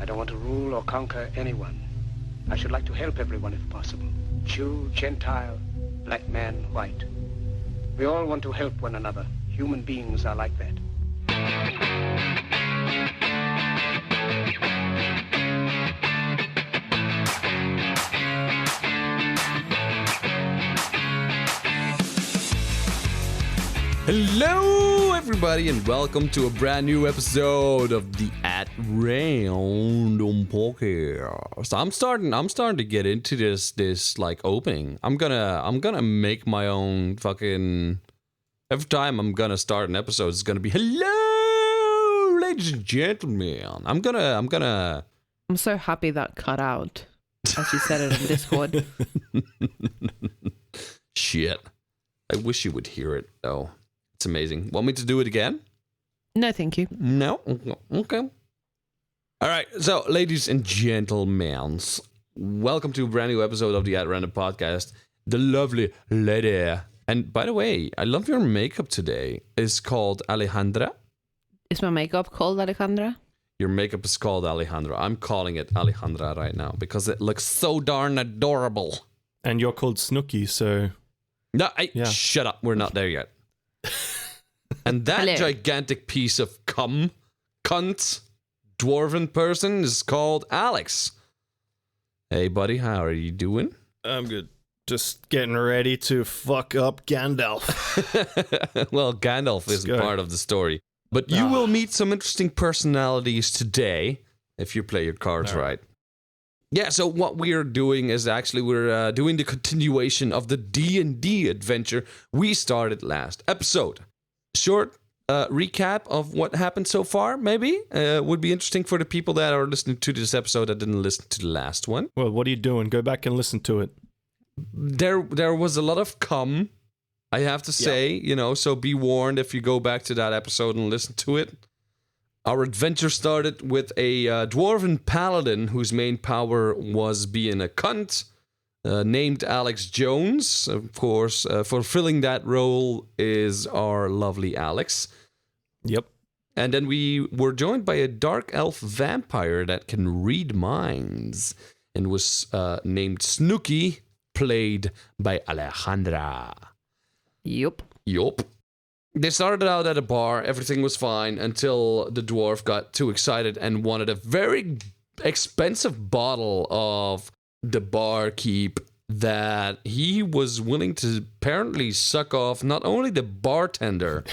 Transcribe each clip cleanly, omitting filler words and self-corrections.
I don't want to rule or conquer anyone. I should like to help everyone if possible. Jew, Gentile, black man, white. We all want to help one another. Human beings are like that. Hello, everybody, and welcome to a brand new episode of the At Random Podcast. I'm starting to get into this like opening. I'm gonna make my own fucking. Every time I'm gonna start an episode, it's gonna be hello, ladies and gentlemen. I'm so happy that cut out, as you said it in Discord. Shit, I wish you would hear it though. It's amazing. Want me to do it again? No, thank you. No? Okay. All right. So, ladies and gentlemen, welcome to a brand new episode of the At Random Podcast. The lovely lady. And by the way, I love your makeup today. It's called Alejandra. Is my makeup called Alejandra? Your makeup is called Alejandra. I'm calling it Alejandra right now because it looks so darn adorable. And you're called Snooky, so... No, shut up. We're not there yet. And that Hello. gigantic piece of cunt, dwarven person is called Alex. Hey, buddy, how are you doing? I'm good. Just getting ready to fuck up Gandalf. Well, Gandalf isn't part of the story. But you will meet some interesting personalities today if you play your cards right. Yeah, so what we're doing is actually we're doing the continuation of the D&D Adventure we started last episode. Short recap of what happened so far, maybe? Would be interesting for the people that are listening to this episode that didn't listen to the last one. Well, what are you doing? Go back and listen to it. There was a lot of cum, I have to say, so be warned if you go back to that episode and listen to it. Our adventure started with a dwarven paladin whose main power was being a cunt, named Alex Jones. Of course, fulfilling that role is our lovely Alex. Yep. And then we were joined by a dark elf vampire that can read minds and was named Snooky, played by Alejandra. Yup. They started out at a bar, everything was fine, until the dwarf got too excited and wanted a very expensive bottle of the barkeep that he was willing to apparently suck off not only the bartender,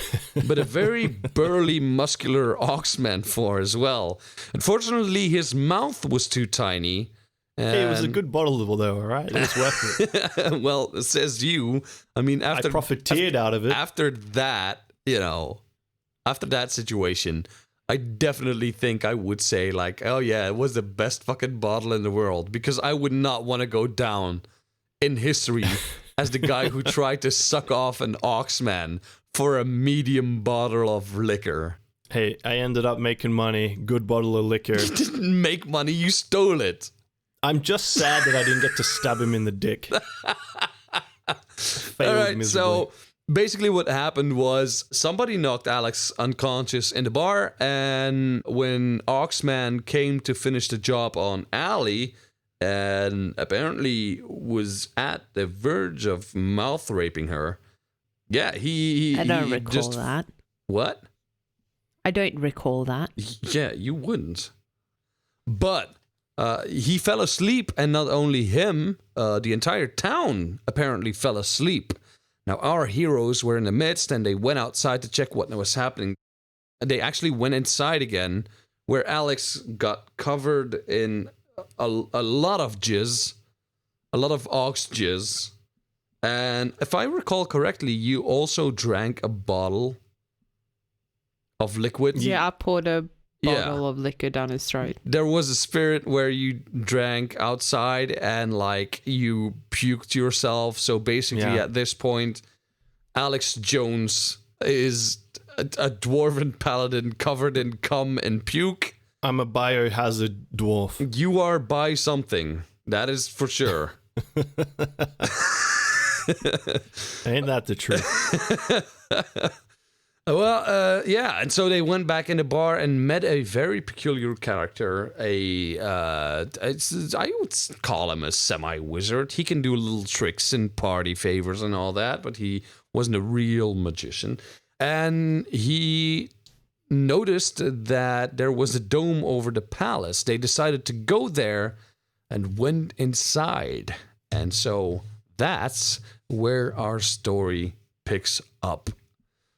but a very burly, muscular oxman for as well. Unfortunately, his mouth was too tiny. Hey, it was a good bottle though, all right? It was worth it. Well, says you. I mean, I profiteered out of it. After that, after that situation, I definitely think I would say, like, oh yeah, it was the best fucking bottle in the world, because I would not want to go down in history as the guy who tried to suck off an oxman for a medium bottle of liquor. Hey, I ended up making money. Good bottle of liquor. You didn't make money, you stole it. I'm just sad that I didn't get to stab him in the dick. All right, miserably. so basically what happened was somebody knocked Alex unconscious in the bar, and when Oxman came to finish the job on Ali, and apparently was at the verge of mouth raping her. Yeah, I don't recall that. What? I don't recall that. Yeah, you wouldn't. But he fell asleep, and not only him, the entire town apparently fell asleep. Now, our heroes were in the midst, and they went outside to check what was happening. And they actually went inside again, where Alex got covered in a lot of jizz, a lot of ox jizz. And if I recall correctly, you also drank a bottle of liquid. Yeah, I poured a bottle of liquor down his throat. There was a spirit where you drank outside and like you puked yourself. So basically at this point, Alex Jones is a dwarven paladin covered in cum and puke. I'm a biohazard dwarf. You are by something. That is for sure. Ain't that the truth? Yeah, and so they went back in the bar and met a very peculiar character. I would call him a semi-wizard. He can do little tricks and party favors and all that, but he wasn't a real magician. And he noticed that there was a dome over the palace. They decided to go there and went inside. And so that's where our story picks up.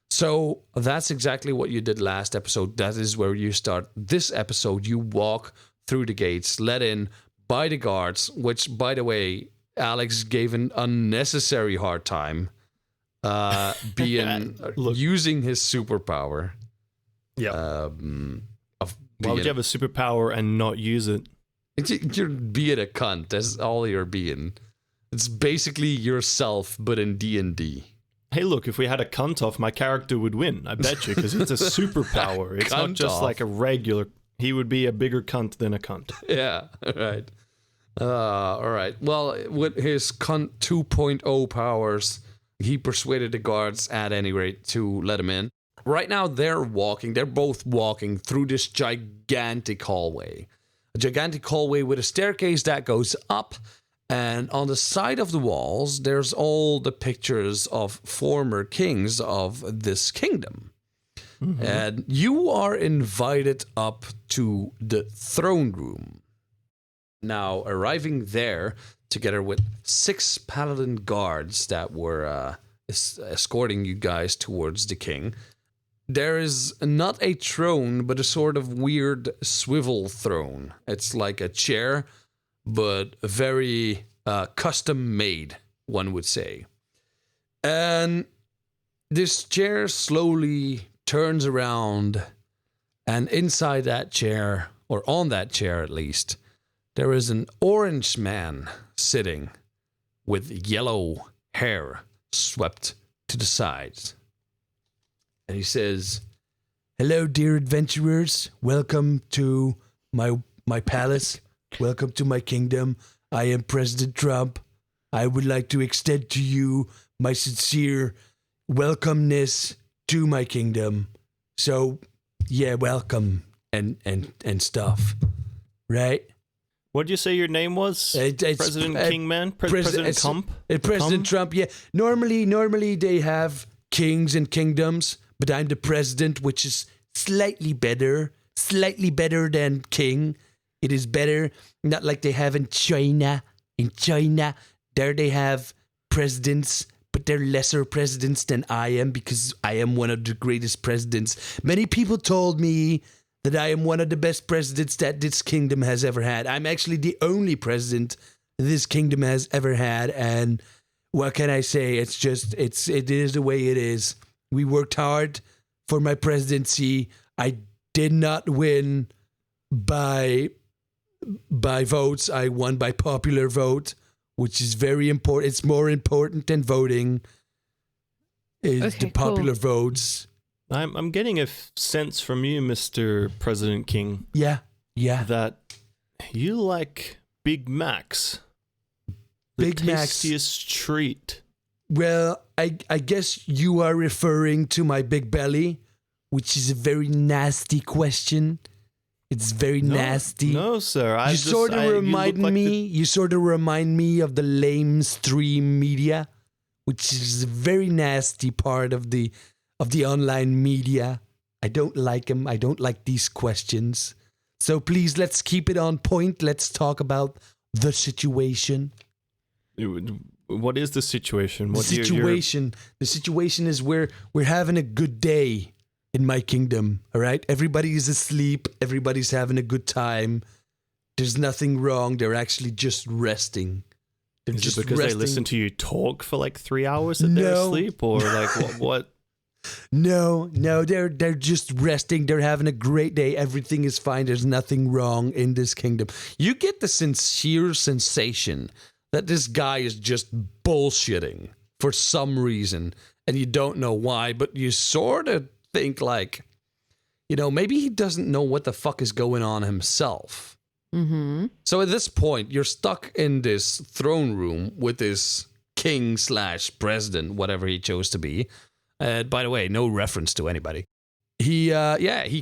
So that's exactly what you did last episode. That is where you start this episode. You walk through the gates, let in by the guards, which, by the way, Alex gave an unnecessary hard time using his superpower. Yeah. Why would you have a superpower and not use it? You're being a cunt. That's all you're being. It's basically yourself, but in D&D. Hey, look, if we had a cunt off, my character would win. I bet you, because it's a superpower. It's not just like a regular... He would be a bigger cunt than a cunt. Yeah, right. All right. Well, with his cunt 2.0 powers, he persuaded the guards, at any rate, to let him in. Right now, they're both walking through this gigantic hallway. A gigantic hallway with a staircase that goes up. And on the side of the walls, there's all the pictures of former kings of this kingdom. Mm-hmm. And you are invited up to the throne room. Now, arriving there, together with 6 paladin guards that were escorting you guys towards the king, there is not a throne, but a sort of weird swivel throne. It's like a chair, but very custom made, one would say. And this chair slowly turns around, and inside that chair, or on that chair at least, there is an orange man sitting with yellow hair swept to the sides. And he says, "Hello, dear adventurers. Welcome to my palace. Welcome to my kingdom. I am President Trump. I would like to extend to you my sincere welcomeness to my kingdom. So, yeah, welcome and stuff. Right?" What did you say your name was? President Kingman? President Trump? President Trump, yeah. Normally they have kings and kingdoms, but I'm the president, which is slightly better than king. It is better, not like they have in China. In China, there they have presidents, but they're lesser presidents than I am, because I am one of the greatest presidents. Many people told me that I am one of the best presidents that this kingdom has ever had. I'm actually the only president this kingdom has ever had, and what can I say? It is the way it is. We worked hard for my presidency. I did not win by votes. I won by popular vote, which is very important. It's more important than voting. Is the popular votes. I'm getting a sense from you, Mr. President King. Yeah. That you like Big Macs. Big Macs. Tastiest treat. Well, I guess you are referring to my big belly, which is a very nasty question. It's very nasty. No, sir. You sort of remind me of the lamestream media, which is a very nasty part of the online media. I don't like them. I don't like these questions. So please, let's keep it on point. Let's talk about the situation. What is the situation? The situation is we're having a good day in my kingdom, all right? Everybody is asleep. Everybody's having a good time. There's nothing wrong. They're actually just resting. They're is just it because resting. they listen to you talk for like 3 hours that they're asleep? Or like what? No, they're just resting. They're having a great day. Everything is fine. There's nothing wrong in this kingdom. You get the sincere sensation that this guy is just bullshitting for some reason, and you don't know why, but you sort of think like, maybe he doesn't know what the fuck is going on himself. Mm-hmm. So at this point, you're stuck in this throne room with this king / president, whatever he chose to be. By the way, no reference to anybody. He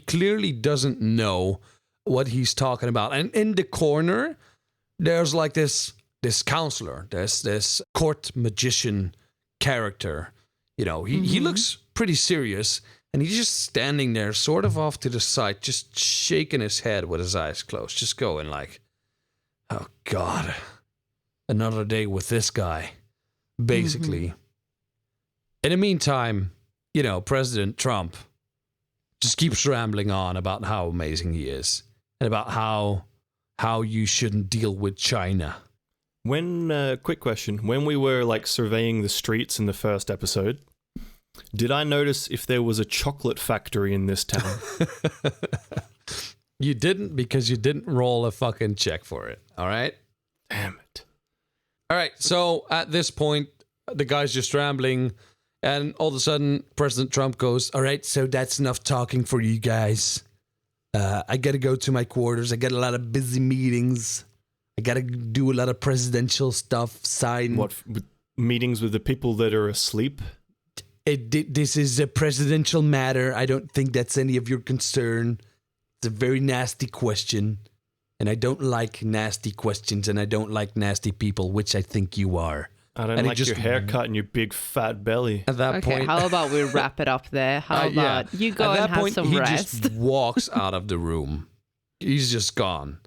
clearly doesn't know what he's talking about. And in the corner, there's like this counselor, this court magician character. You know, he looks pretty serious, and he's just standing there, sort of off to the side, just shaking his head with his eyes closed, just going like, oh God, another day with this guy, basically. In the meantime, you know, President Trump just keeps rambling on about how amazing he is and about how you shouldn't deal with China. Quick question. When we were like surveying the streets in the first episode, did I notice if there was a chocolate factory in this town? You didn't, because you didn't roll a fucking check for it. All right? Damn it. All right. So at this point, the guy's just rambling, and all of a sudden, President Trump goes, all right, so that's enough talking for you guys. I got to go to my quarters. I got a lot of busy meetings. I got to do a lot of presidential stuff, sign. What, meetings with the people that are asleep? This is a presidential matter. I don't think that's any of your concern. It's a very nasty question. And I don't like nasty questions, and I don't like nasty people, which I think you are. I don't like your haircut and your big fat belly. At that point, how about we wrap it up there? How about you go and have some rest? He just walks out of the room. He's just gone.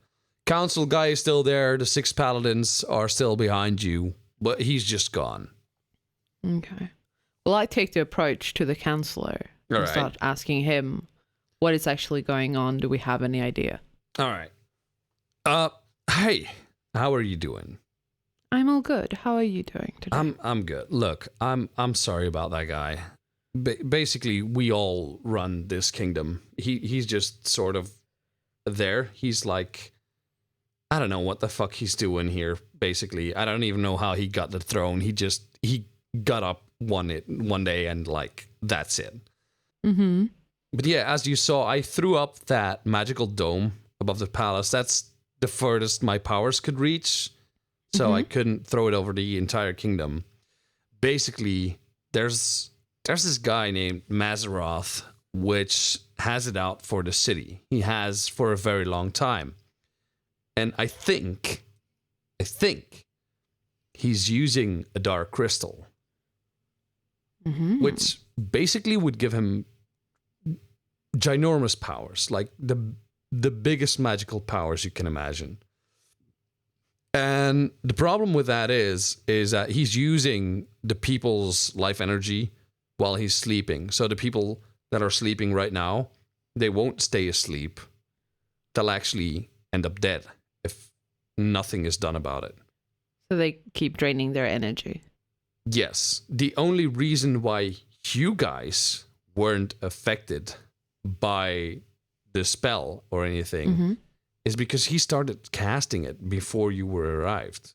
Council guy is still there. The 6 paladins are still behind you, but he's just gone. Okay. Well, I take the approach to the counselor and start asking him what is actually going on. Do we have any idea? All right. Hey, how are you doing? I'm all good. How are you doing today? I'm good. Look, I'm sorry about that guy. Basically, we all run this kingdom. He's just sort of there. He's like, I don't know what the fuck he's doing here. Basically, I don't even know how he got the throne. He got up one day and like that's it. Mm-hmm. But yeah, as you saw, I threw up that magical dome above the palace. That's the furthest my powers could reach. So I couldn't throw it over the entire kingdom. Basically, there's this guy named Mazeroth, which has it out for the city. He has for a very long time. And I think he's using a dark crystal, which basically would give him ginormous powers, like the biggest magical powers you can imagine. And the problem with that is that he's using the people's life energy while he's sleeping. So the people that are sleeping right now, they won't stay asleep. They'll actually end up dead if nothing is done about it. So they keep draining their energy. Yes. The only reason why you guys weren't affected by the spell or anything is because he started casting it before you were arrived.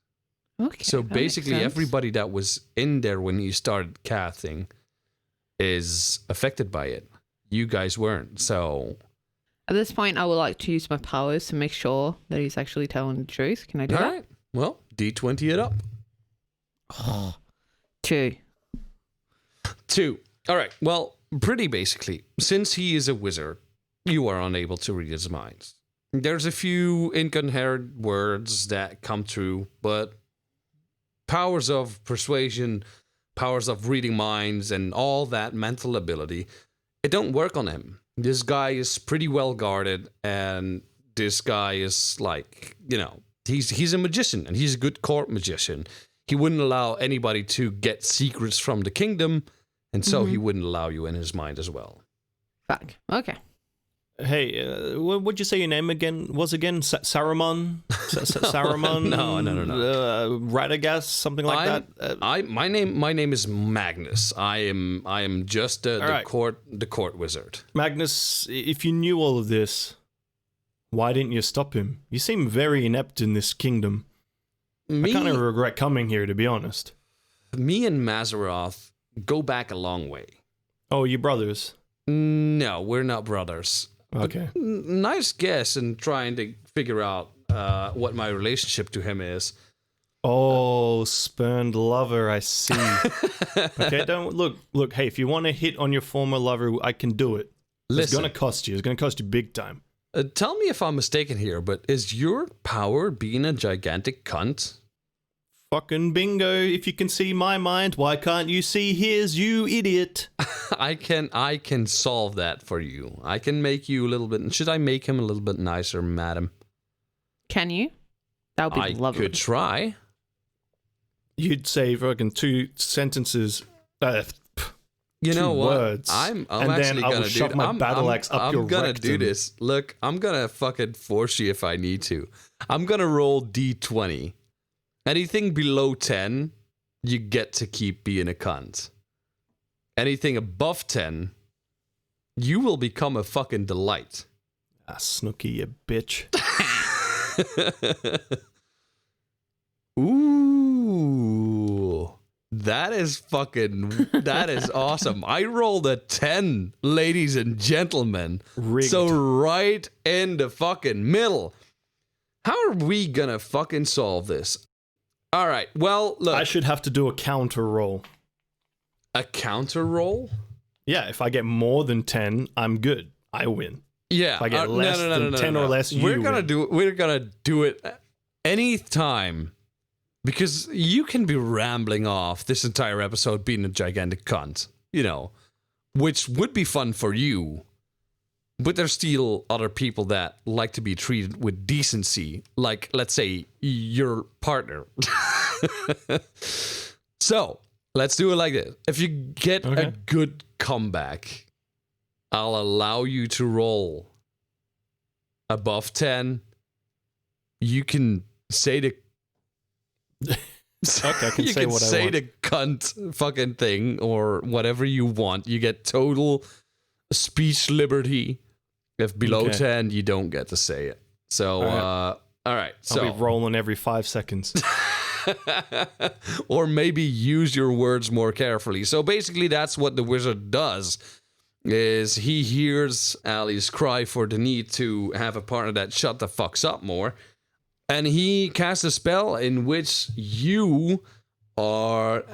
Okay. So basically everybody that was in there when he started casting is affected by it. You guys weren't. So at this point, I would like to use my powers to make sure that he's actually telling the truth. Can I do that? All right. Well, D20 it up. Oh, 2. All right. Well, pretty basically, since he is a wizard, you are unable to read his mind. There's a few incoherent words that come through, but powers of persuasion, powers of reading minds, and all that mental ability, it don't work on him. This guy is pretty well guarded, and this guy is like, you know, he's a magician, and he's a good court magician. He wouldn't allow anybody to get secrets from the kingdom, and so he wouldn't allow you in his mind as well. Fuck. Okay. Hey, what'd you say your name was again? Saruman? Saruman? No. Radagast? Something like that? My name is Magnus. I am just the court wizard. Magnus, if you knew all of this, why didn't you stop him? You seem very inept in this kingdom. I kind of regret coming here, to be honest. Me and Mazeroth go back a long way. Oh, you brothers? No, we're not brothers. Okay. But nice guess in trying to figure out what my relationship to him is. Oh, spurned lover, I see. Okay, don't look, hey, if you want to hit on your former lover, I can do it. It's going to cost you. It's going to cost you big time. Tell me if I'm mistaken here, but is your power being a gigantic cunt? Fucking bingo. If you can see my mind, why can't you see his, you idiot? I can solve that for you. I can make you a little bit... Should I make him a little bit nicer, madam? Can you? That would be lovely. I could try. You'd say fucking 2 sentences... You know what? Words, I'm and actually then I will gonna shove my battle axe up your rectum. I'm gonna do this. Look, I'm gonna fucking force you if I need to. I'm gonna roll D20. Anything below 10, you get to keep being a cunt. Anything above 10, you will become a fucking delight. Ah, Snooky, you bitch. Ooh. That is awesome. I rolled a 10, ladies and gentlemen. Rigged. So right in the fucking middle. How are we gonna fucking solve this? All right, well, look. I should have to do a counter roll. A counter roll? Yeah, if I get more than 10, I'm good. I win. Yeah. If I get less than 10 or less, We're gonna do it anytime. Because you can be rambling off this entire episode being a gigantic cunt, you know, which would be fun for you. But there's still other people that like to be treated with decency, like, let's say, your partner. So, let's do it like this. If you get a good comeback, I'll allow you to roll above 10. You can say the... Okay, I can you say can what say I want. the cunt fucking thing or whatever you want. You get total speech liberty. If below 10, you don't get to say it. So, all right. So I'll be rolling every 5 seconds. or maybe use your words more carefully. So basically, that's what the wizard does. Is he hears Ali's cry for the need to have a partner that shut the fucks up more. And he casts a spell in which you are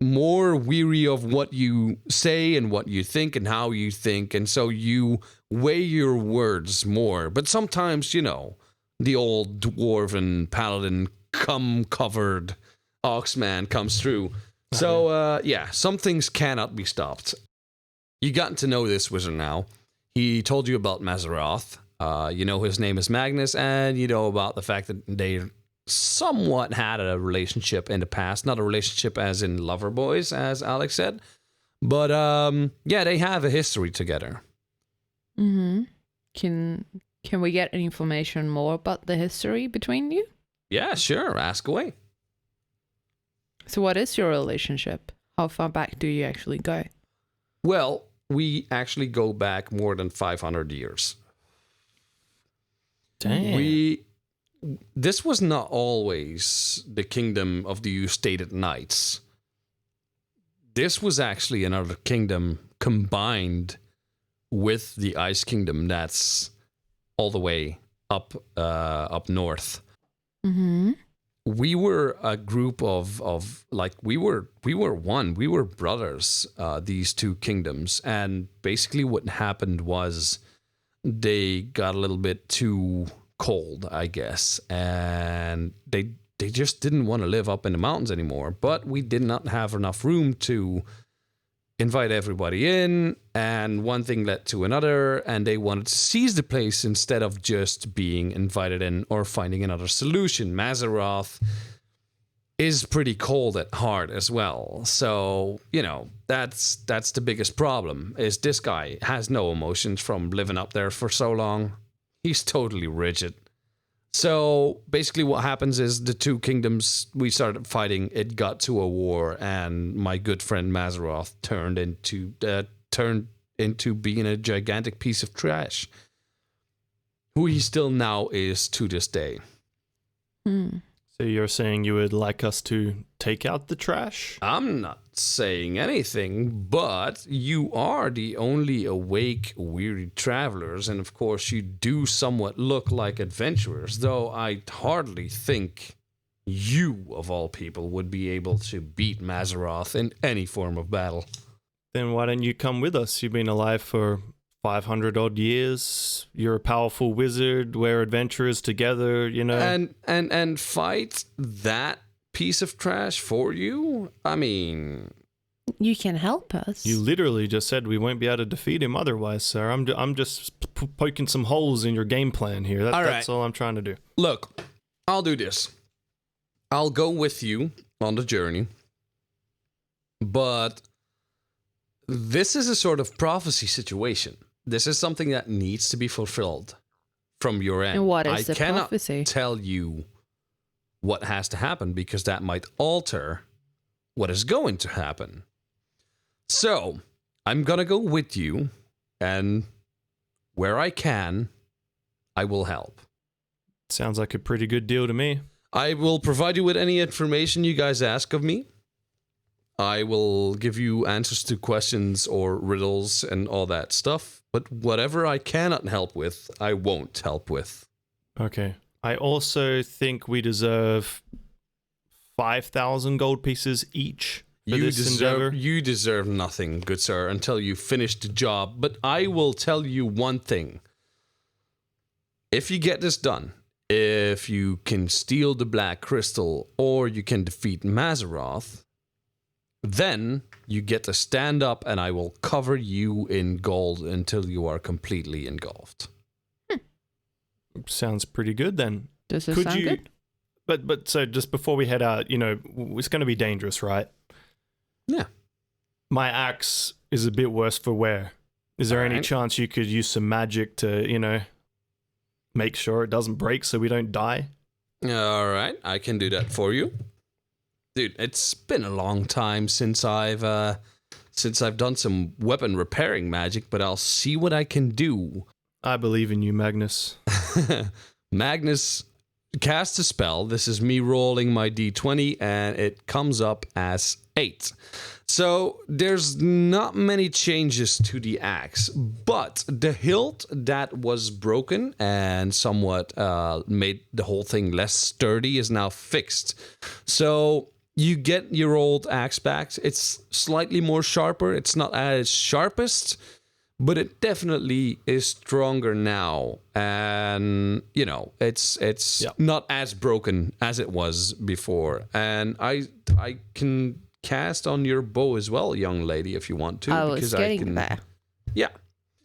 more weary of what you say and what you think and how you think. And so you weigh your words more. But sometimes, you know, the old dwarven paladin cum-covered oxman comes through. So, some things cannot be stopped. You gotten to know this wizard now. He told you about Mazeroth. You know his name is Magnus, and you know about the fact that they somewhat had a relationship in the past. Not a relationship as in lover boys, as Alex said. But, they have a history together. Mm-hmm. Can we get any information more about the history between you? Yeah, sure. Ask away. So what is your relationship? How far back do you actually go? Well, we actually go back more than 500 years. Damn. This was not always the kingdom of the Eustated Knights. This was actually another kingdom combined with the Ice Kingdom that's all the way up north. Mm-hmm. We were a group of we were one. We were brothers, these two kingdoms. And basically what happened was they got a little bit too cold, I guess, and they just didn't want to live up in the mountains anymore. But we did not have enough room to invite everybody in, and one thing led to another, and they wanted to seize the place instead of just being invited in or finding another solution. Mazeroth is pretty cold at heart as well. So, you know, that's the biggest problem, is this guy has no emotions from living up there for so long. He's totally rigid. So basically what happens is the two kingdoms, we started fighting, it got to a war, and my good friend Mazeroth turned into being a gigantic piece of trash, who he still now is to this day. So you're saying you would like us to take out the trash? I'm not saying anything, but you are the only awake, weary travelers, and of course you do somewhat look like adventurers, though I hardly think you, of all people, would be able to beat Mazeroth in any form of battle. Then why don't you come with us? You've been alive for 500 odd years. You're a powerful wizard. We're adventurers together, you know. And fight that piece of trash for you? I mean, you can help us. You literally just said we won't be able to defeat him otherwise, sir. I'm just poking some holes in your game plan here. That's all I'm trying to do. Look, I'll do this. I'll go with you on the journey. But this is a sort of prophecy situation. This is something that needs to be fulfilled from your end. And what is the cannot prophecy? Tell you what has to happen because that might alter what is going to happen. So, I'm gonna go with you, and where I can, I will help. Sounds like a pretty good deal to me. I will provide you with any information you guys ask of me. I will give you answers to questions or riddles and all that stuff. But whatever I cannot help with, I won't help with. Okay. I also think we deserve 5,000 gold pieces each for this endeavor. You deserve nothing, good sir, until you finish the job. But I will tell you one thing. If you get this done, if you can steal the Black Crystal or you can defeat Mazeroth, then you get to stand up and I will cover you in gold until you are completely engulfed. Sounds pretty good then. Does it sound good? But so just before we head out, you know, it's going to be dangerous, right? Yeah. My axe is a bit worse for wear. Is there any chance you could use some magic to, you know, make sure it doesn't break so we don't die? All right, I can do that for you. Dude, it's been a long time since I've done some weapon repairing magic, but I'll see what I can do. I believe in you, Magnus. Magnus cast a spell. This is me rolling my d20, and it comes up as 8. So there's not many changes to the axe, but the hilt that was broken and somewhat made the whole thing less sturdy is now fixed. So you get your old axe back. It's slightly more sharper. It's not at its sharpest, but it definitely is stronger now. And, you know, it's not as broken as it was before. And I can cast on your bow as well, young lady, if you want to. I was getting there. Yeah.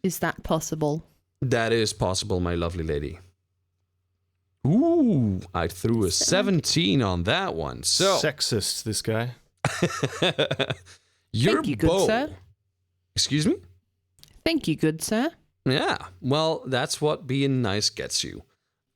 Is that possible? That is possible, my lovely lady. Ooh, I threw a 17 on that one. So sexist, this guy. Your Thank you, bow. good sir. Excuse me? Thank you, good sir. Yeah, well, that's what being nice gets you.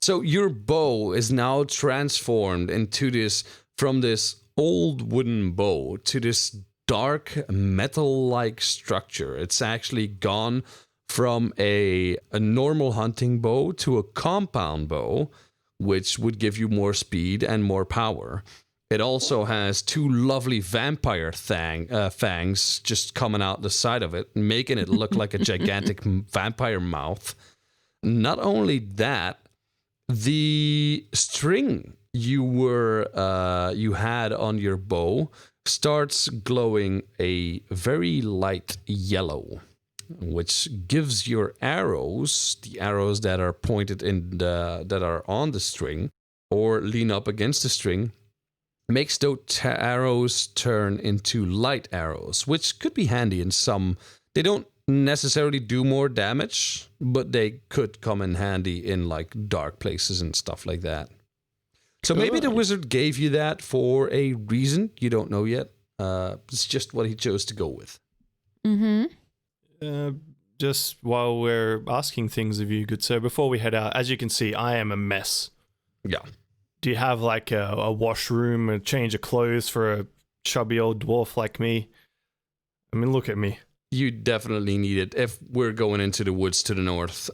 So your bow is now transformed into from this old wooden bow to this dark metal-like structure. It's actually gone from a normal hunting bow to a compound bow, which would give you more speed and more power. It also has 2 lovely vampire fangs just coming out the side of it, making it look like a gigantic vampire mouth. Not only that, the string you had on your bow starts glowing a very light yellow, which gives your arrows, the arrows that are pointed that are on the string or lean up against the string, makes those arrows turn into light arrows, which could be handy in some. They don't necessarily do more damage, but they could come in handy in like dark places and stuff like that. So maybe the wizard gave you that for a reason. You don't know yet. It's just what he chose to go with. Mm-hmm. Just while we're asking things of you, good sir, before we head out, as you can see, I am a mess. Yeah. Do you have like a washroom, a change of clothes for a chubby old dwarf like me? I mean, look at me. You definitely need it if we're going into the woods to the north.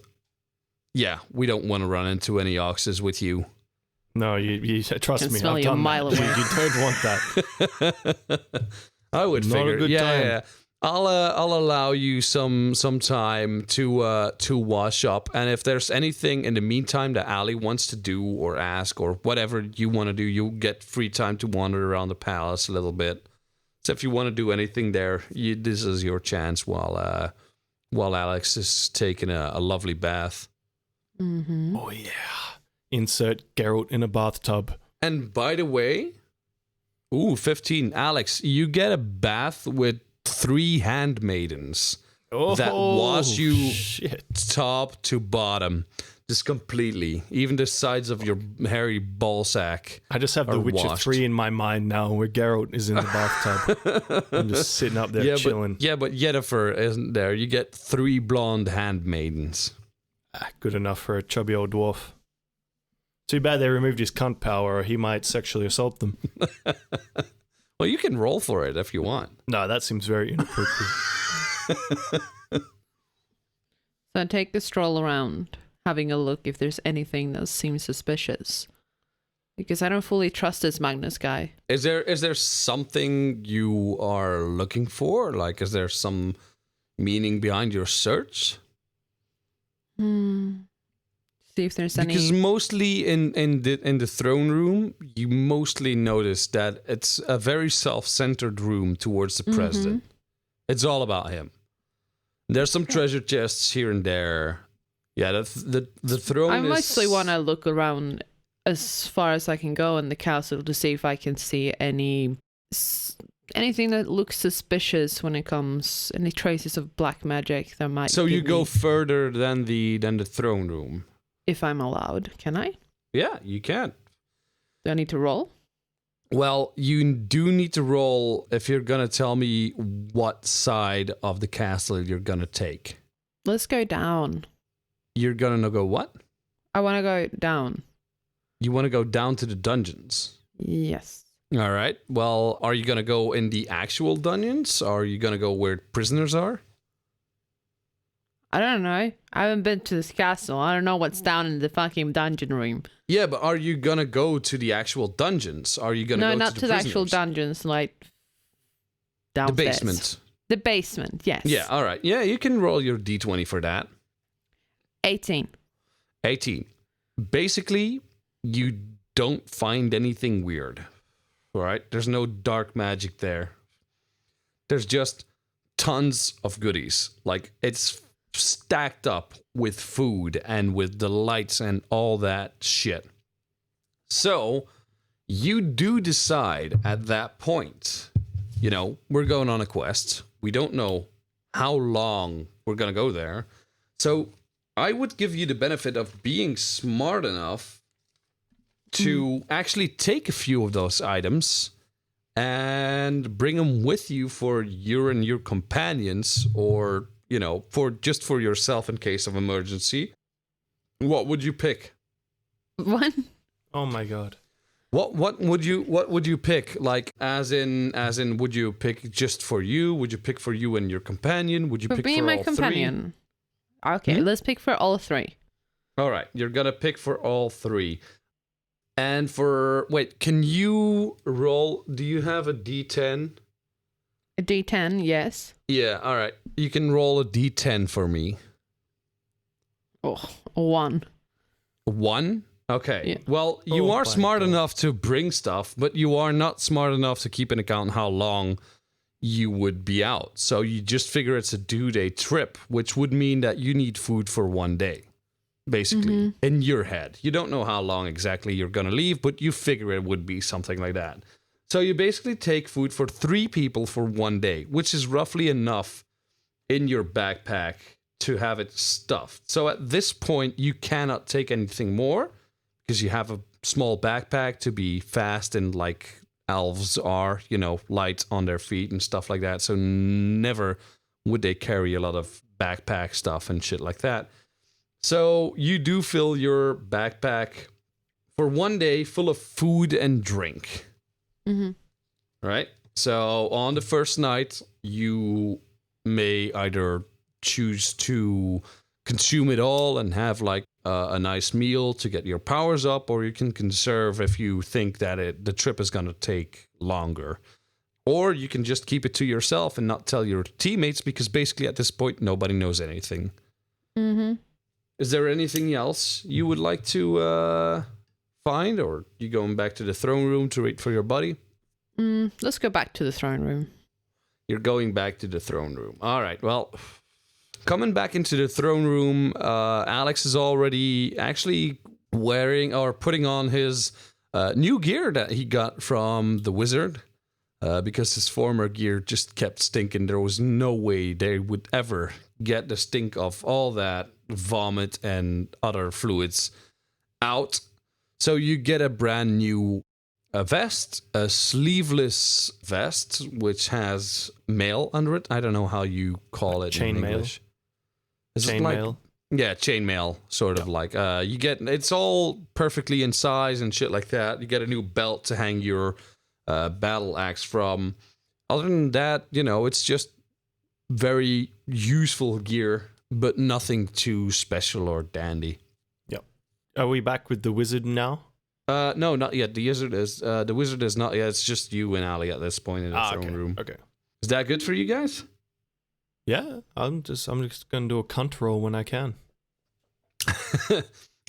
Yeah, we don't want to run into any oxes with you. No, you trust me. Smell I've you a done mile that. away. You don't want that. I would Not figure. a good time. Yeah. I'll allow you some time to wash up, and if there's anything in the meantime that Ali wants to do or ask or whatever you want to do, you'll get free time to wander around the palace a little bit. So if you want to do anything there, this is your chance while Alex is taking a lovely bath. Mm-hmm. Oh yeah. Insert Geralt in a bathtub. And by the way, 15. Alex, you get a bath with 3 handmaidens that wash you top to bottom, just completely. Even the sides of your hairy ballsack. I just have The Witcher 3 in my mind now, where Geralt is in the bathtub. I'm just sitting up there chilling. But Yennefer isn't there. You get 3 blonde handmaidens. Good enough for a chubby old dwarf. Too bad they removed his cunt power, or he might sexually assault them. Well, you can roll for it if you want. No, that seems very inappropriate. So take the stroll around, having a look if there's anything that seems suspicious. Because I don't fully trust this Magnus guy. Is there something you are looking for? Like, is there some meaning behind your search? See if there's any. Because mostly in the throne room, you mostly notice that it's a very self-centered room towards the president. It's all about him. There's some treasure chests here and there. Yeah, the throne. I mostly want to look around as far as I can go in the castle to see if I can see anything that looks suspicious when it comes any traces of black magic that might. So you go further than the throne room. If I'm allowed, can I? Yeah, you can. Do I need to roll? Well, you do need to roll if you're going to tell me what side of the castle you're going to take. Let's go down. You're going to go what? I want to go down. You want to go down to the dungeons? Yes. All right. Well, are you going to go in the actual dungeons? Or are you going to go where prisoners are? I don't know. I haven't been to this castle. I don't know what's down in the fucking dungeon room. Yeah, but are you gonna go to the actual dungeons? Are you gonna go to the prisoners? No, not to the actual dungeons, like downstairs. The basement. The basement, yes. Yeah, all right. Yeah, you can roll your d20 for that. 18. Basically, you don't find anything weird. All right? There's no dark magic there. There's just tons of goodies. Like, it's stacked up with food and with the lights and all that shit. So, you do decide at that point, we're going on a quest. We don't know how long we're going to go there. So, I would give you the benefit of being smart enough to actually take a few of those items and bring them with you for you and your companions, or for yourself in case of emergency. What would you pick? What? Oh my god. What would you pick? Like, as in would you pick just for you? Would you pick for you and your companion? Would you pick me for and my all companion? 3? Okay, let's pick for all 3. All right, you're gonna pick for all 3. And can you roll? Do you have a D10? A D10, yes. Yeah, all right. You can roll a D10 for me. Oh, 1. 1? Okay. Yeah. Well, you are smart enough to bring stuff, but you are not smart enough to keep an account how long you would be out. So you just figure it's a 2-day trip, which would mean that you need food for 1 day, basically, in your head. You don't know how long exactly you're going to leave, but you figure it would be something like that. So you basically take food for 3 people for 1 day, which is roughly enough in your backpack to have it stuffed. So at this point, you cannot take anything more because you have a small backpack to be fast and like elves are, light on their feet and stuff like that. So never would they carry a lot of backpack stuff and shit like that. So you do fill your backpack for 1 day full of food and drink. Right? So on the first night, you may either choose to consume it all and have like a nice meal to get your powers up, or you can conserve if you think that the trip is going to take longer. Or you can just keep it to yourself and not tell your teammates, because basically at this point, nobody knows anything. Mm-hmm. Is there anything else you would like to find? Or you going back to the throne room to wait for your buddy? Let's go back to the throne room. You're going back to the throne room. All right, well, coming back into the throne room, Alex is already actually wearing or putting on his new gear that he got from the wizard, because his former gear just kept stinking. There was no way they would ever get the stink of all that vomit and other fluids out. So you get a brand new vest, a sleeveless vest, which has mail under it. I don't know how you call it in English. Chainmail. Yeah, chainmail, sort of like. You get, it's all perfectly in size and shit like that. You get a new belt to hang your battle axe from. Other than that, it's just very useful gear, but nothing too special or dandy. Yep. Are we back with the wizard now? No, not yet. The wizard is not yet. It's just you and Ali at this point in the throne room. Okay. Is that good for you guys? Yeah, I'm just gonna do a cunt roll when I can.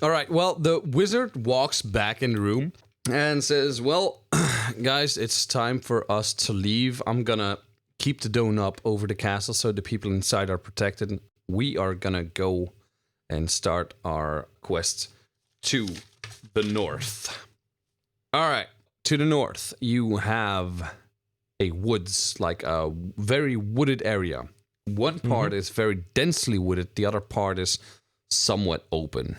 All right. Well, the wizard walks back in the room and says, "Well, guys, it's time for us to leave. I'm gonna keep the dome up over the castle so the people inside are protected. We are gonna go and start our quest to the north." All right. To the north, you have a woods, like a very wooded area. One part is very densely wooded. The other part is somewhat open.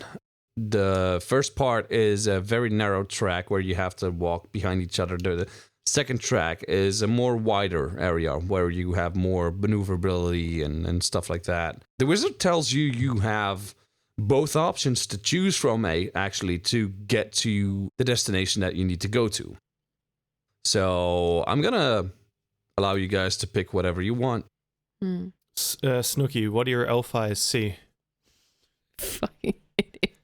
The first part is a very narrow track where you have to walk behind each other. The second track is a more wider area where you have more maneuverability and stuff like that. The wizard tells you you have both options to choose from, actually, to get to the destination that you need to go to. So I'm going to allow you guys to pick whatever you want. Snooky, what do your elf eyes see? Fucking idiot.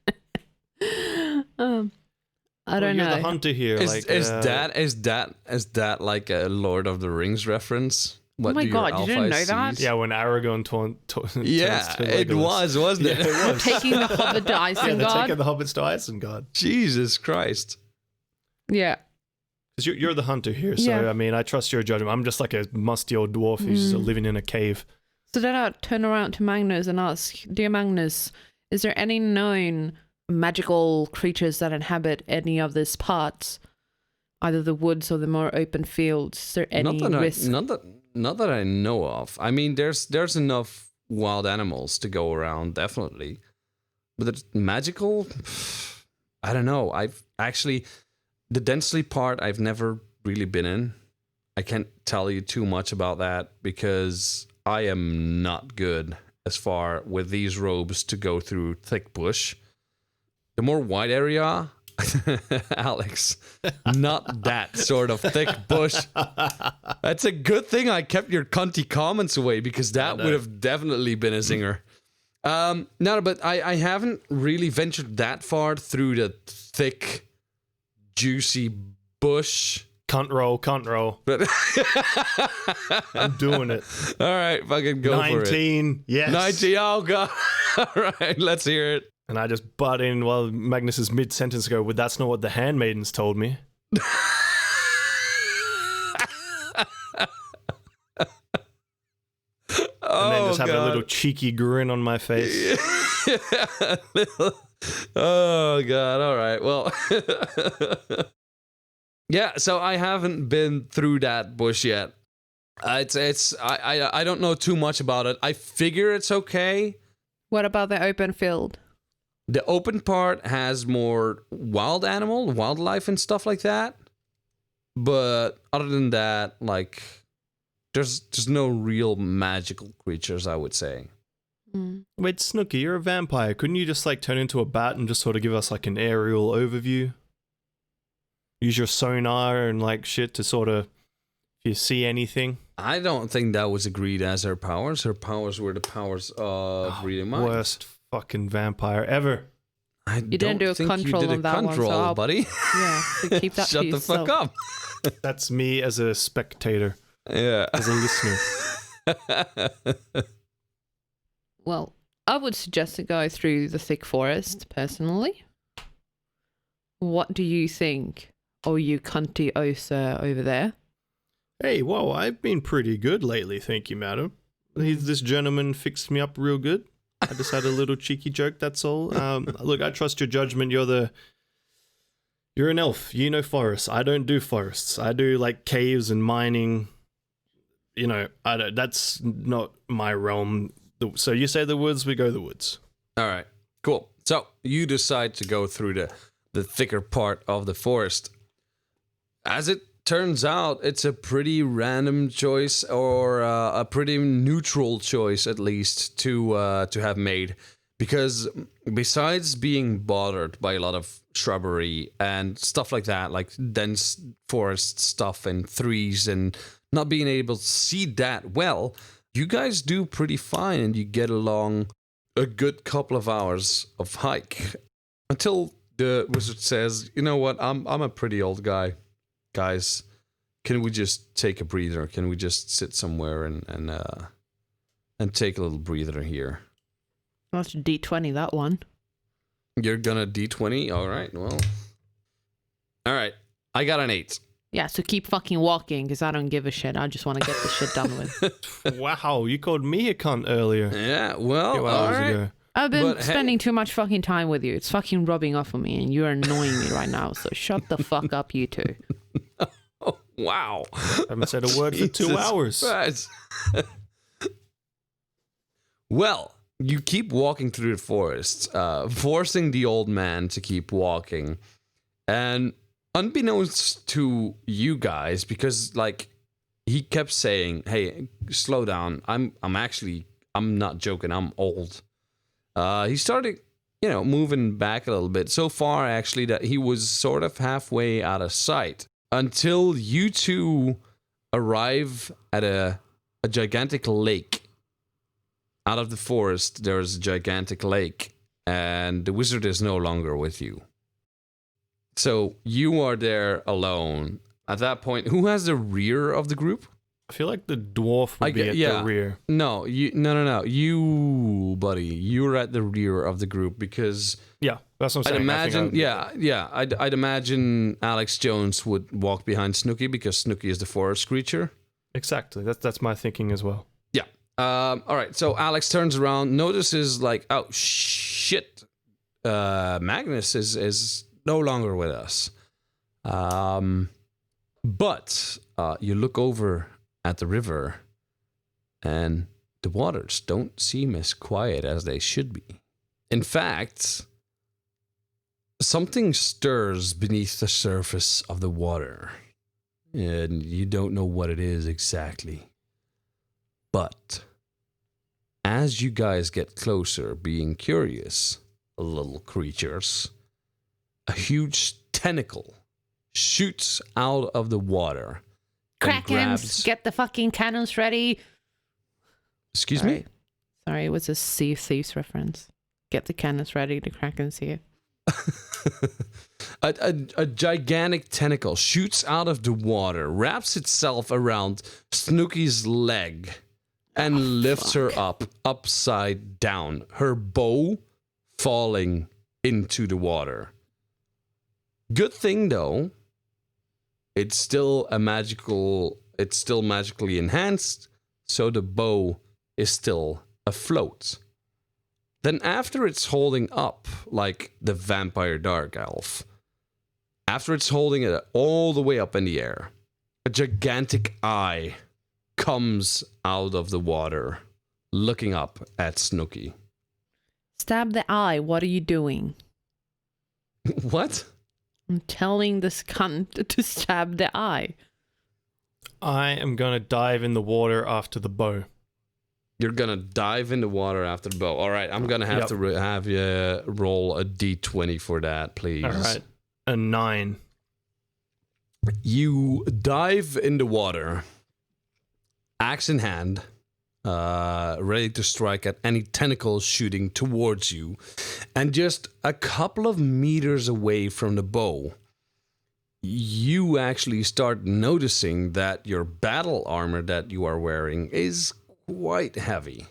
I don't know. You're the hunter here. Is that like a Lord of the Rings reference? What oh my god, you didn't know sees? that? Yeah, when Aragorn yeah, it was, wasn't it? Yeah, it was. Taking the hobbit to Yeah, Isengard. they're taking the hobbits to Isengard. Jesus Christ. Yeah. Because you're the hunter here, so Yeah. I mean, I trust your judgment. I'm just like a musty old dwarf who's living in a cave. So then I'll turn around to Magnus and ask, Dear Magnus, is there any known magical creatures that inhabit any of these parts? Either the woods or the more open fields? Is there any risk? Not that I know of. I mean, there's enough wild animals to go around, definitely. But it's magical? I don't know. I've actually... The densely part I've never really been in. I can't tell you too much about that because I am not good as far with these robes to go through thick bush. The more wide area, Alex, not that sort of thick bush. That's a good thing I kept your cunty comments away because that would have definitely been a zinger. No, but I haven't really ventured that far through the thick, juicy bush. Cunt roll. But I'm doing it. All right, fucking go for it. 19, yes. 19, oh god. All right, let's hear it. And I just butt in while Magnus is mid-sentence go, well, that's not what the handmaidens told me. And then just have a little cheeky grin on my face. Oh god, all right. Well, yeah, so I haven't been through that bush yet. I don't know too much about it. I figure it's okay. What about the open field? The open part has more wildlife and stuff like that. But other than that, like, there's no real magical creatures, I would say. Wait, Snooky, you're a vampire. Couldn't you just, like, turn into a bat and just sort of give us, like, an aerial overview? Use your sonar and, like, shit to sort of, if you see anything? I don't think that was agreed as her powers. Her powers were the powers of reading minds. Worst fucking vampire ever. I You didn't do a control on that one, so I'll- buddy. Yeah, so keep that Shut to the fuck yourself. up. That's me as a spectator. Yeah. as a listener. Well, I would suggest to go through the thick forest, personally. What do you think? Oh, you cunty osa over there. Hey, whoa, I've been pretty good lately, thank you, madam. This gentleman fixed me up real good. I just had a little cheeky joke, that's all. Look, I trust your judgment. You're an elf. You know forests. I don't do forests. I do like caves and mining. You know, that's not my realm. So you say the woods, we go the woods. All right, cool. So you decide to go through the thicker part of the forest. As it turns out, it's a pretty random choice, or a pretty neutral choice, at least, to have made. Because besides being bothered by a lot of shrubbery and stuff like that, like dense forest stuff and trees, and not being able to see that well, you guys do pretty fine, and you get along a good couple of hours of hike until the wizard says, "You know what? I'm a pretty old guy, guys. Can we just take a breather? Can we just sit somewhere and take a little breather here?" That's a D20, that one. You're gonna D20? All right, well. All right, I got an 8. Yeah, so keep fucking walking, because I don't give a shit. I just want to get this shit done with. Wow, you called me a cunt earlier. Yeah, well, Few all hours right. ago. I've been But, spending too much fucking time with you. It's fucking rubbing off on me, and you're annoying me right now, so shut the fuck up, you two. Oh, wow. I haven't said a word for 2 Jesus hours. Christ. Well, you keep walking through the forest, forcing the old man to keep walking. And unbeknownst to you guys, because like he kept saying, "Hey, slow down. I'm not joking. I'm old." He started, moving back a little bit. So far, actually, that he was sort of halfway out of sight until you two arrive at a gigantic lake. Out of the forest, there's a gigantic lake, and the wizard is no longer with you. So you are there alone. At that point, who has the rear of the group? I feel like the dwarf would be at the rear. No. You, buddy, you're at the rear of the group because Yeah, that's what I'm saying. I'd imagine Alex Jones would walk behind Snooky because Snooky is the forest creature. Exactly. That's my thinking as well. Yeah. All right. So Alex turns around, notices like, oh shit, Magnus is no longer with us. But you look over at the river, and the waters don't seem as quiet as they should be. In fact, something stirs beneath the surface of the water, and you don't know what it is exactly. But as you guys get closer, being curious, little creatures, a huge tentacle shoots out of the water. Krakens, get the fucking cannons ready. Excuse me? Sorry, it was a Sea of Thieves reference. Get the cannons ready, the Kraken's here. A gigantic tentacle shoots out of the water, wraps itself around Snooky's leg, and lifts her up, upside down, her bow falling into the water. Good thing, though, it's still magically enhanced, so the bow is still afloat. Then after it's holding up, like the vampire dark elf, after it's holding it all the way up in the air, a gigantic eye comes out of the water, looking up at Snooky. Stab the eye, what are you doing? What? I'm telling this cunt to stab the eye. I am going to dive in the water after the bow. You're going to dive in the water after the bow. All right, I'm going to have to have you roll a d20 for that, please. All right. A 9. You dive in the water, axe in hand, ready to strike at any tentacles shooting towards you. And just a couple of meters away from the bow, you actually start noticing that your battle armor that you are wearing is quite heavy.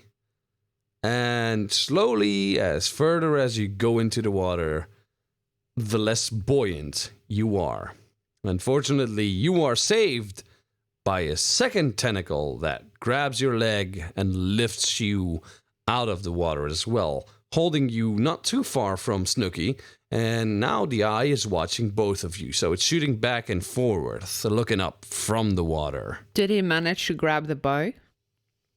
And slowly, as further as you go into the water, the less buoyant you are. Unfortunately, you are saved by a second tentacle that grabs your leg and lifts you out of the water as well, holding you not too far from Snooky. And now the eye is watching both of you, so it's shooting back and forward, so looking up from the water. Did he manage to grab the bow?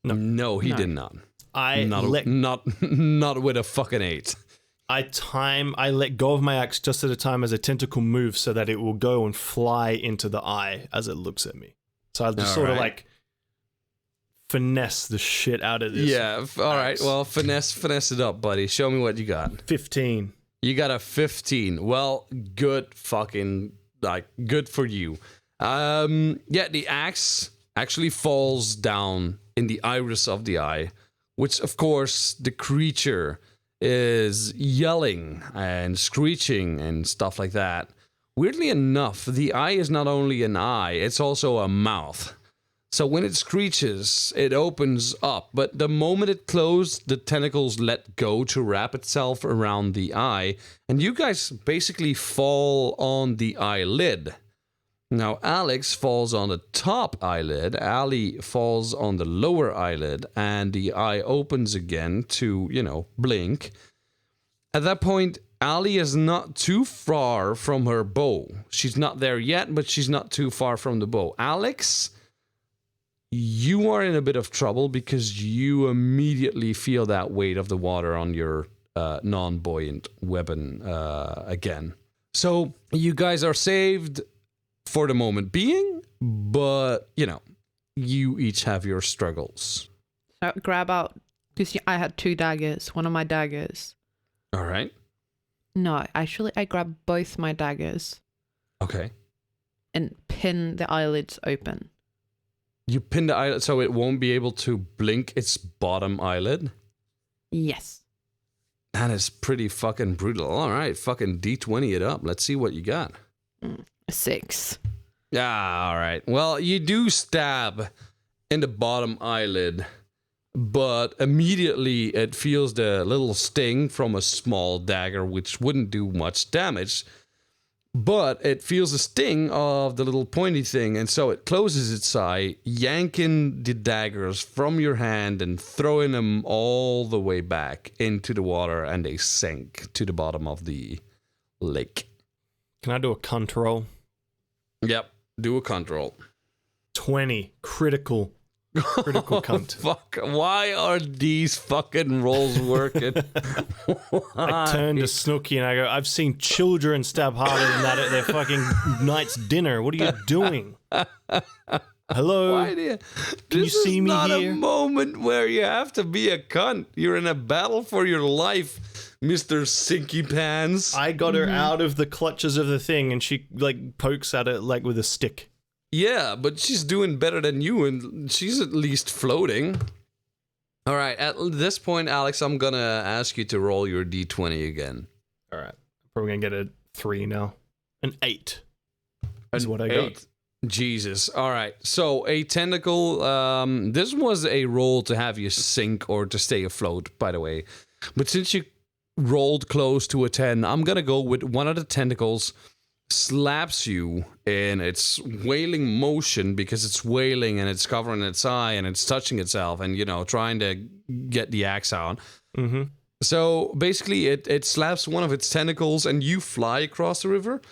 No, he did not. Not with a fucking 8. I let go of my axe just at a time as a tentacle moves so that it will go and fly into the eye as it looks at me. So I'll just sort of like finesse the shit out of this. Yeah, all right. Well, finesse it up, buddy. Show me what you got. 15. You got a 15. Well, good fucking, good for you. Yeah, the axe actually falls down in the iris of the eye, which, of course, the creature is yelling and screeching and stuff like that. Weirdly enough, the eye is not only an eye, it's also a mouth. So when it screeches, it opens up, but the moment it closed, the tentacles let go to wrap itself around the eye, and you guys basically fall on the eyelid. Now, Alex falls on the top eyelid, Ali falls on the lower eyelid, and the eye opens again to, blink. At that point, Ali is not too far from her bow. She's not there yet, but she's not too far from the bow. Alex, you are in a bit of trouble because you immediately feel that weight of the water on your non-buoyant weapon again. So you guys are saved for the moment being, but, you each have your struggles. So grab out, because I had 2 daggers, one of my daggers. All right. No, actually, I grabbed both my daggers. Okay. And pin the eyelids open. You pin the eyelid so it won't be able to blink its bottom eyelid? Yes. That is pretty fucking brutal. All right, fucking D20 it up. Let's see what you got. 6. Yeah, all right. Well, you do stab in the bottom eyelid, but immediately it feels the little sting from a small dagger, which wouldn't do much damage. But it feels the sting of the little pointy thing, and so it closes its eye, yanking the daggers from your hand and throwing them all the way back into the water, and they sink to the bottom of the lake. Can I do a control? Yep, do a control. 20. Critical cunt. Fuck, why are these fucking rolls working? I turn to Snooky and I go, I've seen children stab harder than that at their fucking night's dinner. What are you doing? Hello? Why do you, Can you see me not here? a moment where you have to be a cunt. You're in a battle for your life, Mr. Sinky Pants. I got her out of the clutches of the thing and she pokes at it with a stick. Yeah, but she's doing better than you, and she's at least floating. All right, at this point, Alex, I'm gonna ask you to roll your D20 again. All right. Probably gonna get a 3 now. An 8 is what I 8. got. Jesus. All right. So a tentacle. This was a roll to have you sink or to stay afloat, by the way. But since you rolled close to a 10, I'm gonna go with one of the tentacles slaps you in its wailing motion because it's wailing and it's covering its eye and it's touching itself and trying to get the axe out. Mm-hmm. So basically it slaps one of its tentacles and you fly across the river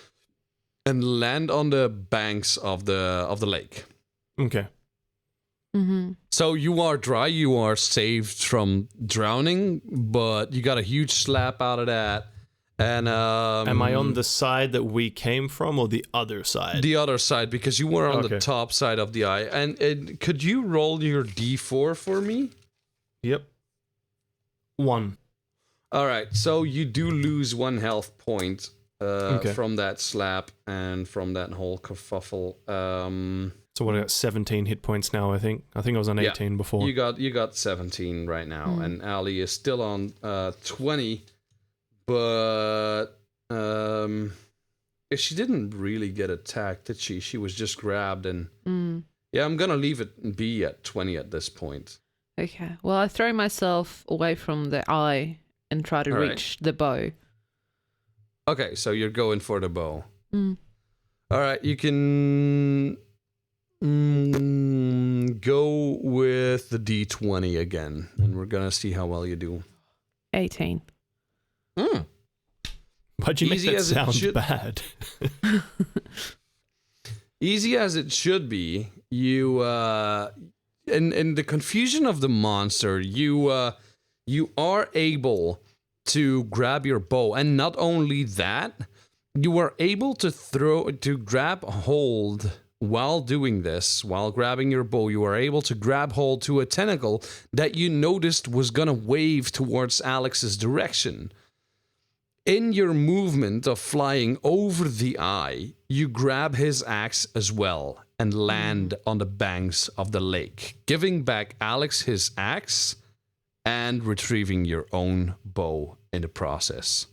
and land on the banks of the lake. Okay. Mm-hmm. So you are dry, you are saved from drowning, but you got a huge slap out of that. And am I on the side that we came from or the other side? The other side, because you were on the top side of the eye. And could you roll your D4 for me? Yep. 1. All right, so you do lose 1 health point from that slap and from that whole kerfuffle. So what, I got 17 hit points now, I think. I was on 18 before. You got 17 right now, and Ali is still on 20. But she didn't really get attacked, did she? She was just grabbed and... Yeah, I'm gonna leave it be at 20 at this point. Okay. Well, I throw myself away from the eye and try to reach the bow. Okay, so you're going for the bow. All right, you can go with the D20 again, and we're gonna see how well you do. 18. Why'd you Easy make that as it sound should- bad? Easy as it should be, you in the confusion of the monster, you are able to grab your bow, and not only that, you are able to grab hold while doing this, while grabbing your bow, you are able to grab hold to a tentacle that you noticed was gonna wave towards Alex's direction. In your movement of flying over the eye, you grab his axe as well and land on the banks of the lake, giving back Alex his axe and retrieving your own bow in the process.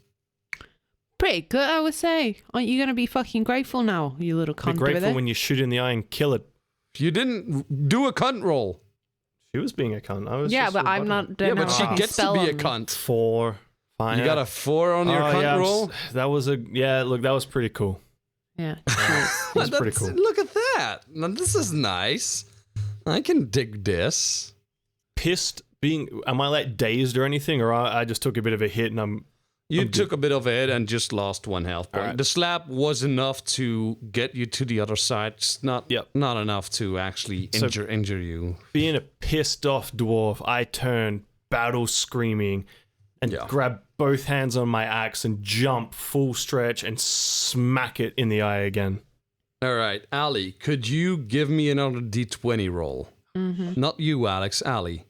Pretty good, I would say. Aren't you going to be fucking grateful now, you little Be cunt over grateful there? when you shoot in the eye and kill it. You didn't do a cunt roll. She was being a cunt. I was Yeah, just but I'm rebutting. not... Yeah, don't but have she a gets to spell be a on me. cunt. 4. Fine. You got a 4 on your cunt yeah, roll? that was a... Yeah, look, that was pretty cool. Yeah. That's pretty cool. Look at that. Now, this is nice. I can dig this. Pissed being... Am I like dazed or anything? Or I just took a bit of a hit and I'm... You took a bit of it and just lost 1 health point. Alright. The slap was enough to get you to the other side. It's not enough to actually injure you. Being a pissed off dwarf, I turn, battle screaming, and grab both hands on my axe and jump full stretch and smack it in the eye again. All right, Ali, could you give me another D20 roll? Not you, Alex, Ali.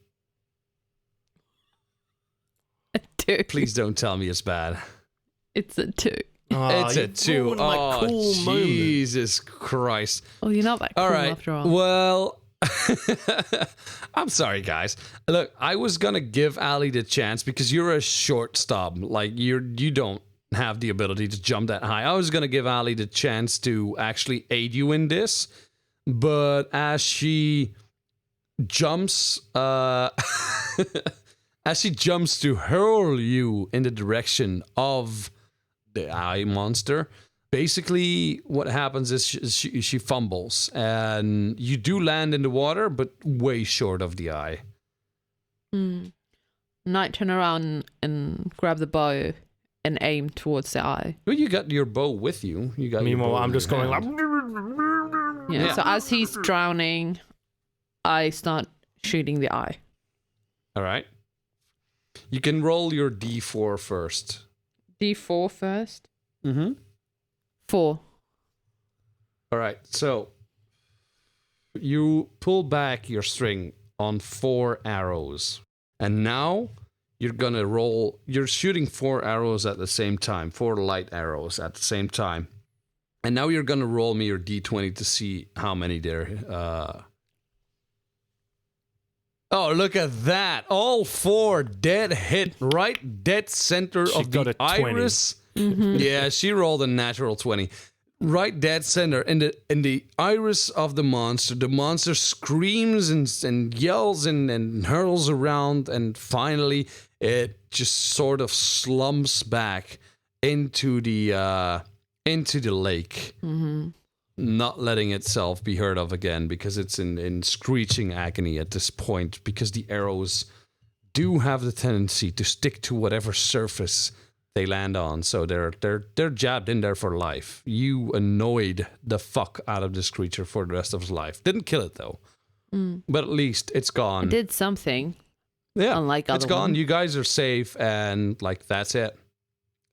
2. Please don't tell me it's bad. It's a 2. It's a you 2. ruined my Oh, cool moment. Jesus Christ. Oh, you're not that cool All right. after all. Well, I'm sorry, guys. Look, I was gonna give Ali the chance because you're a short stub. Like you don't have the ability to jump that high. I was gonna give Ali the chance to actually aid you in this, but as she jumps, as she jumps to hurl you in the direction of the eye monster. Basically, what happens is she fumbles, and you do land in the water, but way short of the eye. Knight turn around and grab the bow and aim towards the eye. Well, you got your bow with you. You got. your Meanwhile, bow I'm in just your going like... hand. Yeah. So as he's drowning, I start shooting the eye. All right. You can roll your D4 first. D4 first. 4. All right. So you pull back your string on 4 arrows, and now you're gonna roll. You're shooting 4 arrows at the same time, 4 light arrows at the same time, and now you're gonna roll me your D20 to see how many there. Oh, look at that! All 4 dead hit right dead center She of got the a 20. iris. Yeah, she rolled a natural 20. Right dead center in the iris of the monster. The monster screams and yells and hurls around, and finally it just sort of slumps back into the lake. Not letting itself be heard of again because it's in screeching agony at this point, because the arrows do have the tendency to stick to whatever surface they land on, so they're jabbed in there for life. You annoyed the fuck out of this creature for the rest of its life. Didn't kill it though, but at least it's gone. I did something. Yeah, unlike it's other gone. ones. You guys are safe, and like that's it.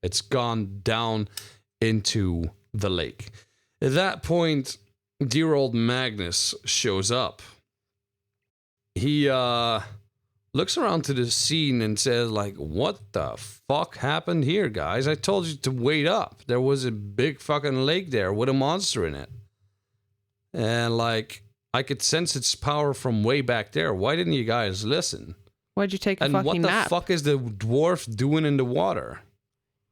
It's gone down into the lake. At that point, dear old Magnus shows up. He looks around to the scene and says, like, what the fuck happened here, guys? I told you to wait up. There was a big fucking lake there with a monster in it. And, like, I could sense its power from way back there. Why didn't you guys listen? Why'd you take a And fucking what the nap? fuck is the dwarf doing in the water?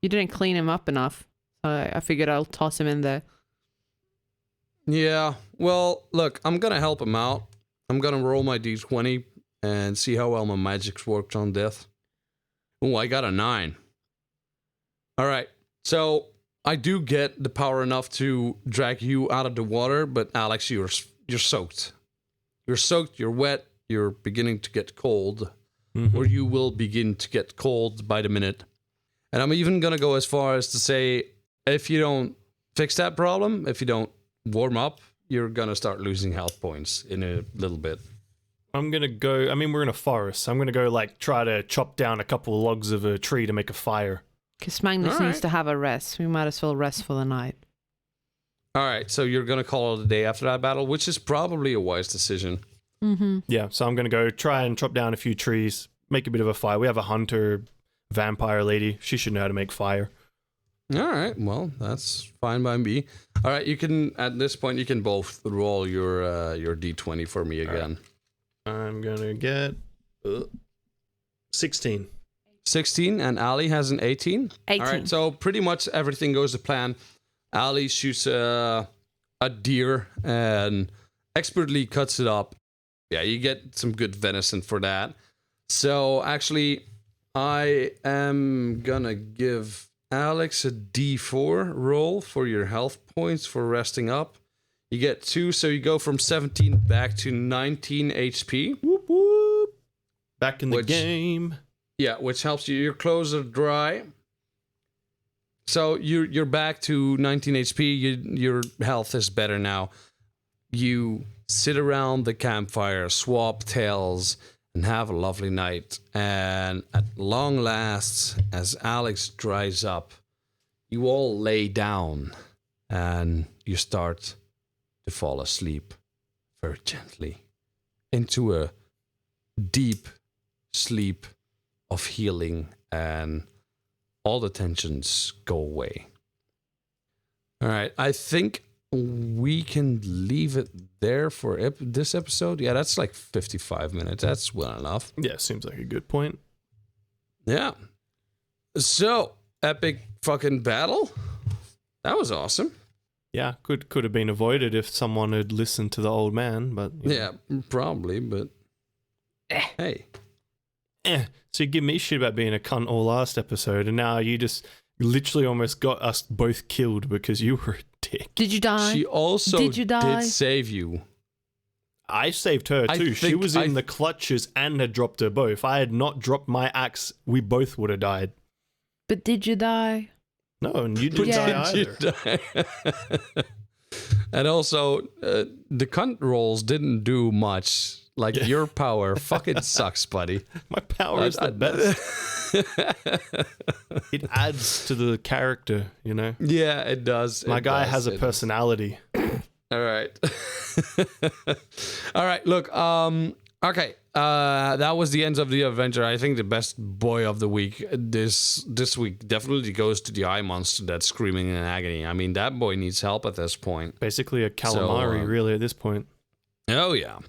You didn't clean him up enough, I figured I'll toss him in there. Yeah, well, look, I'm gonna help him out. I'm gonna roll my d20 and see how well my magic's worked on death. Oh, I got a 9. All right, so I do get the power enough to drag you out of the water, but Alex, you're soaked. You're soaked, you're wet, you're beginning to get cold, or you will begin to get cold by the minute. And I'm even gonna go as far as to say, if you don't fix that problem, if you don't warm up, you're gonna start losing health points in a little bit. I'm gonna go. I mean, we're in a forest. So I'm gonna go try to chop down a couple of logs of a tree to make a fire. Because Magnus All right. needs to have a rest. We might as well rest for the night. All right, so you're gonna call it a day after that battle, which is probably a wise decision. Yeah, so I'm gonna go try and chop down a few trees, make a bit of a fire. We have a hunter vampire lady. She should know how to make fire. All right, well, that's fine by me. All right, you can at this point you can both roll your d20 for me again. Right. I'm gonna get 16. 16, and Ali has an 18. 18. All right, so pretty much everything goes to plan. Ali shoots a deer and expertly cuts it up. Yeah, you get some good venison for that. So actually, I am gonna give Alex a d4 roll for your health points for resting up. You get 2, so you go from 17 back to 19 HP. Whoop whoop. Back in the Which- game. Yeah, which helps you. Your clothes are dry. So you're back to 19 HP. Your health is better now. You sit around the campfire, swap tales, and have a lovely night. And at long last, as Alex dries up, you all lay down and you start to fall asleep very gently into a deep sleep of healing, and all the tensions go away. All right, I think we can leave it there for this episode. Yeah, that's like 55 minutes. That's well enough. Yeah, seems like a good point. Yeah. So, epic fucking battle. That was awesome. Yeah, could have been avoided if someone had listened to the old man, but you know. Yeah, probably, but hey. So you give me shit about being a cunt all last episode, and now you just literally almost got us both killed because you were a dick. Did you die? She also Did you die? did save you. I saved her I too. She think was in the clutches and had dropped her bow. If I had not dropped my axe, we both would have died. But did you die? No, and you didn't Yeah. die Did you either. die? And also, the cunt rolls didn't do much. Like, your power fucking sucks, buddy. My power is the best. It adds to the character, you know? Yeah, it does. My It guy does, has a it personality. All right. All right, look, okay. That was the end of the adventure. I think the best boy of the week this week definitely goes to the eye monster that's screaming in agony. I mean, that boy needs help at this point. Basically a calamari, really, at this point. Oh, yeah.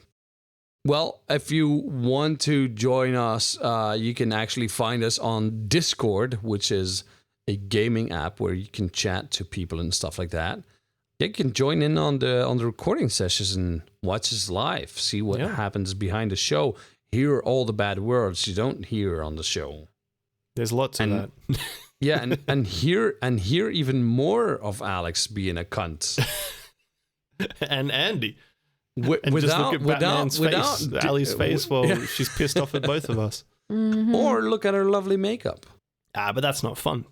Well, if you want to join us, you can actually find us on Discord, which is a gaming app where you can chat to people and stuff like that. You can join in on the recording sessions and watch us live, see what happens behind the show, hear all the bad words you don't hear on the show. There's lots of that. Yeah, and hear even more of Alex being a cunt. And Andy. Without, Just look at Batman's face, without Ali's face while she's pissed off at both of us. Or look at her lovely makeup. But that's not fun.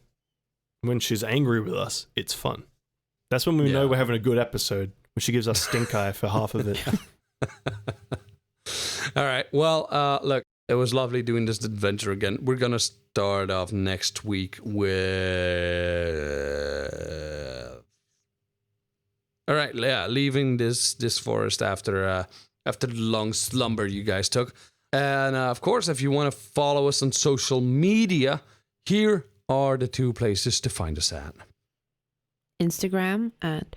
When she's angry with us, it's fun. That's when we know we're having a good episode, when she gives us stink eye for half of it. All right. Well, look, it was lovely doing this adventure again. We're going to start off next week with... All right, yeah, leaving this forest after the long slumber you guys took. And of course, if you want to follow us on social media, here are the 2 places to find us at. Instagram at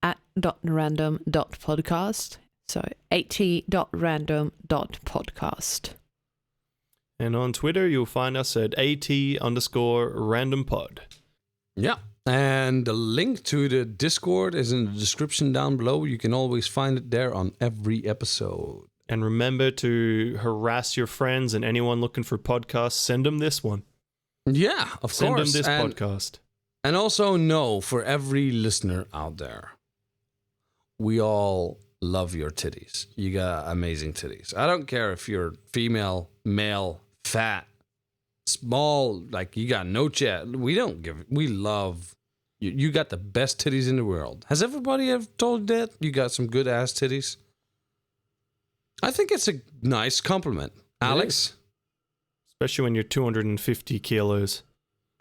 @random.podcast. So at.random.podcast. And on Twitter, you'll find us at @AT_randompod. Yeah. And the link to the Discord is in the description down below. You can always find it there on every episode. And remember to harass your friends and anyone looking for podcasts. Send them this one. Yeah, of Send course. them this podcast. And also know, for every listener out there, we all love your titties. You got amazing titties. I don't care if you're female, male, fat, small, like you got no chat. We love you. You got the best titties in the world. Has everybody ever told you that? You got some good ass titties? I think it's a nice compliment. Alex? Especially when you're 250 kilos.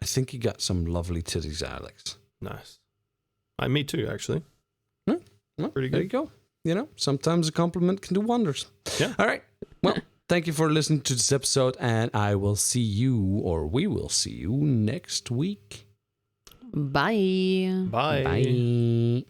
I think you got some lovely titties, Alex. Nice. Me too, actually. Well, Pretty there you good. go. You know, sometimes a compliment can do wonders. Yeah. All right. Well, thank you for listening to this episode, and we will see you next week. Bye. Bye. Bye.